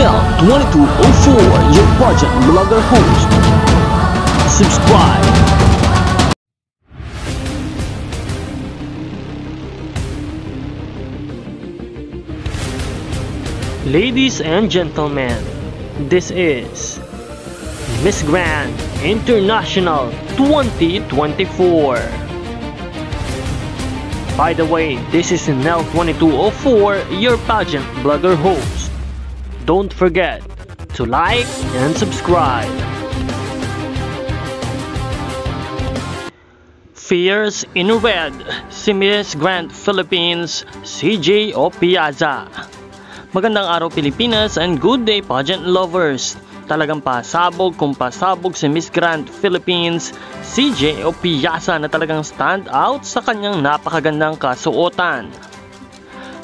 Nel 2204, your pageant blogger host. Subscribe. Ladies and gentlemen, this is Miss Grand International 2024. By the way, this is Nel 2204, your pageant blogger host. Don't forget to like and subscribe. Fierce in red, si Miss Grand Philippines, CJ Opiaza. Magandang araw Pilipinas and good day pageant lovers. Talagang pasabog kung pasabog si Miss Grand Philippines, CJ Opiaza na talagang stand out sa kanyang napakagandang kasuotan.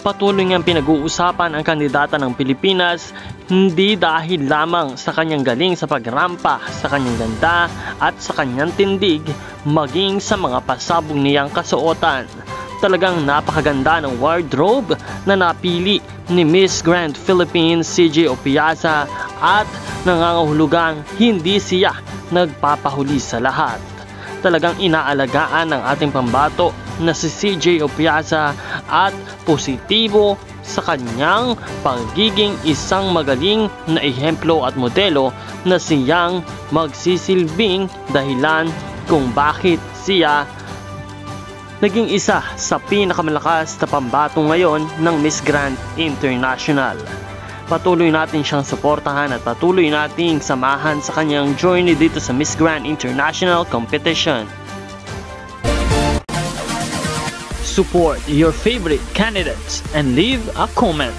Patuloy niyang pinag-uusapan ang kandidata ng Pilipinas hindi dahil lamang sa kanyang galing sa pagrampa, sa kanyang ganda at sa kanyang tindig, maging sa mga pasabog niyang kasuotan. Talagang napakaganda ng wardrobe na napili ni Miss Grand Philippines CJ Opiaza at nangangahulugang hindi siya nagpapahuli sa lahat. Talagang inaalagaan ng ating pambato na si CJ Opiaza at positibo sa kanyang pagiging isang magaling na ehemplo at modelo na siyang magsisilbing dahilan kung bakit siya naging isa sa pinakamalakas na pambato ngayon ng Miss Grand International. Patuloy natin siyang suportahan at patuloy nating samahan sa kanyang journey dito sa Miss Grand International competition. Support your favorite candidates and leave a comment.